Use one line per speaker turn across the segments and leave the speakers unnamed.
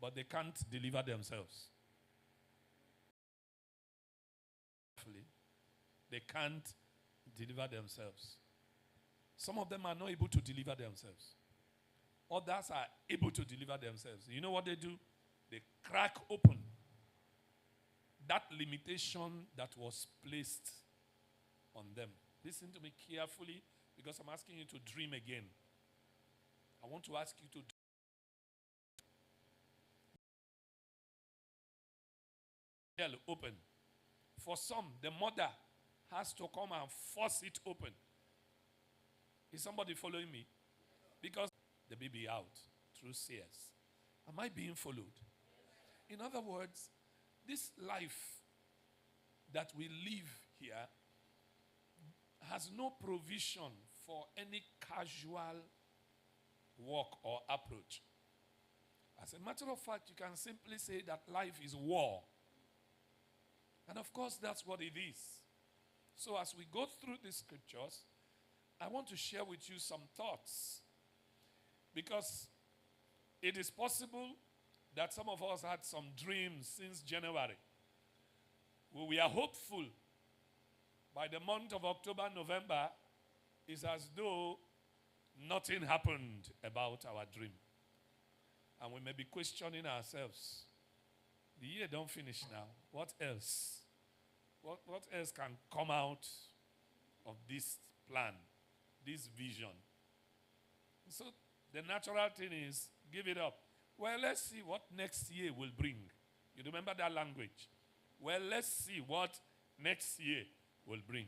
but they can't deliver themselves. They can't deliver themselves. Some of them are not able to deliver themselves. Others are able to deliver themselves. You know what they do? They crack open that limitation that was placed on them. Listen to me carefully, because I'm asking you to dream again. I want to ask you to open. For some, the mother has to come and force it open. Is somebody following me? Because the baby out through CS. Am I being followed? In other words, this life that we live here has no provision for any casual walk or approach. As a matter of fact, you can simply say that life is war. And of course, that's what it is. So as we go through these scriptures, I want to share with you some thoughts. Because it is possible that some of us had some dreams since January. We are hopeful. By the month of October, November, it's as though nothing happened about our dream. And we may be questioning ourselves. The year don't finish now. What else? What else can come out of this plan, this vision? So the natural thing is, give it up. Well, let's see what next year will bring. You remember that language? Well, let's see what next year will bring.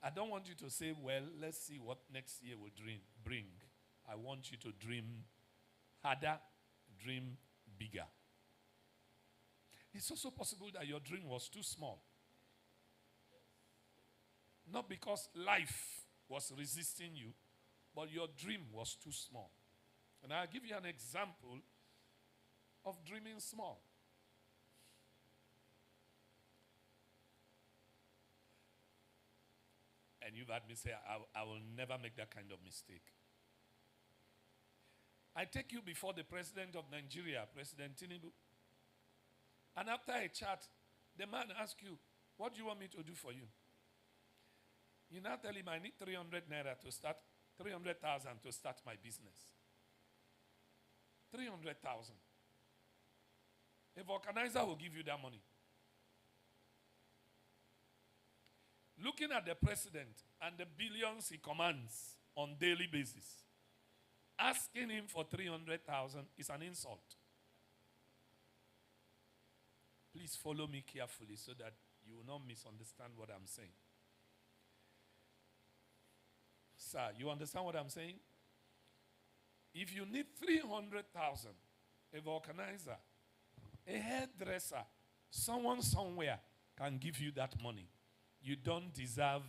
I don't want you to say, well, let's see what next year will bring. I want you to dream harder, dream bigger. It's also possible that your dream was too small. Not because life was resisting you, but your dream was too small. And I'll give you an example of dreaming small. And you've had me say, I will never make that kind of mistake. I take you before the president of Nigeria, President Tinubu. And after a chat, the man asks you, what do you want me to do for you? You now tell him, I need 300,000 to start my business. 300,000. A vulcanizer will give you that money. Looking at the president and the billions he commands on daily basis, asking him for 300,000 is an insult. Please follow me carefully so that you will not misunderstand what I'm saying. Sir, you understand what I'm saying? If you need 300,000, a vulcanizer, a hairdresser, someone somewhere can give you that money. You don't deserve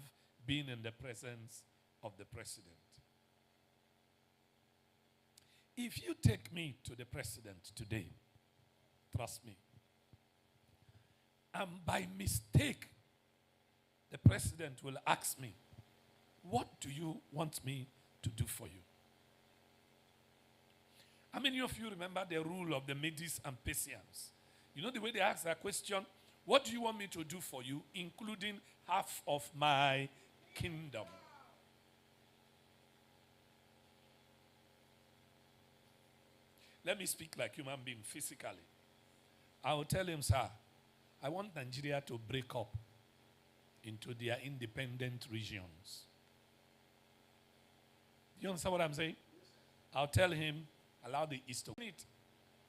being in the presence of the president. If you take me to the president today, trust me, and by mistake, the president will ask me, what do you want me to do for you? How many of you remember the rule of the Medes and Persians? You know the way they ask that question? What do you want me to do for you, including half of my kingdom? Let me speak like human being physically. I will tell him, sir, I want Nigeria to break up into their independent regions. You understand what I'm saying? I'll tell him, allow the East to it.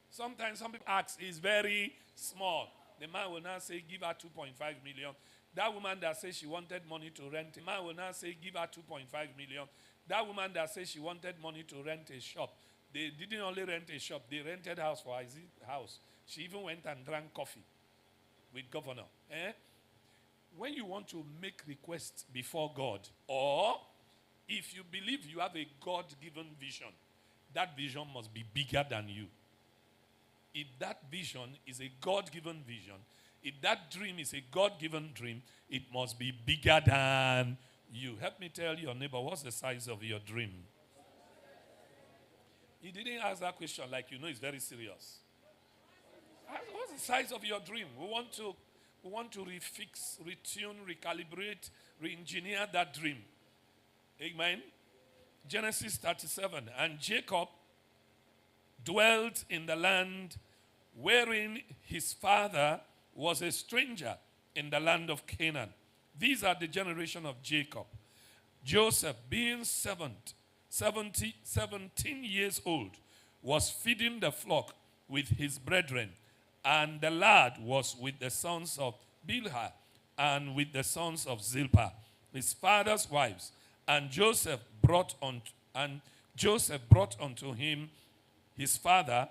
Sometimes some people ask, it's very small. The man will now say, give her 2.5 million. That woman that says she wanted money to rent, the man will now say, give her 2.5 million. That woman that says she wanted money to rent a shop, they didn't only rent a shop, they rented house for her house. She even went and drank coffee with governor. When you want to make requests before God, or if you believe you have a God-given vision, that vision must be bigger than you. If that vision is a God-given vision, if that dream is a God-given dream, it must be bigger than you. Help me tell your neighbor, what's the size of your dream? It didn't ask that question like you know it's very serious. What's the size of your dream? We want to refix, retune, recalibrate, re-engineer that dream. Amen. Genesis 37. And Jacob dwelt in the land wherein his father was a stranger, in the land of Canaan. These are the generation of Jacob. Joseph, being 17 years old, was feeding the flock with his brethren, and the lad was with the sons of Bilhah and with the sons of Zilpah, his father's wives. And Joseph brought unto him his father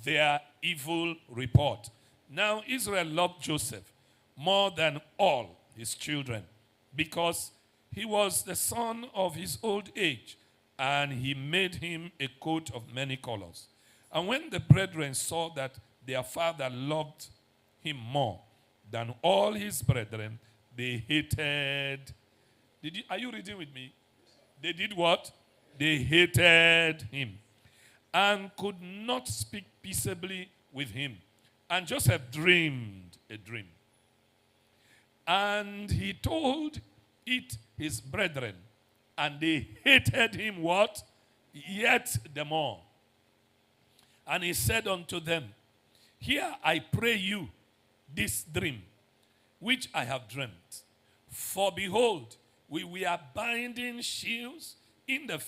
their evil report. Now Israel loved Joseph more than all his children, because he was the son of his old age, and he made him a coat of many colors. And when the brethren saw that their father loved him more than all his brethren, they hated. Are you reading with me? They did what? They hated him and could not speak peaceably with him. And Joseph dreamed a dream. And he told it his brethren, and they hated him what? Yet the more. And he said unto them, Hear, I pray you, this dream, which I have dreamt. For behold, we are binding sheaves in the field.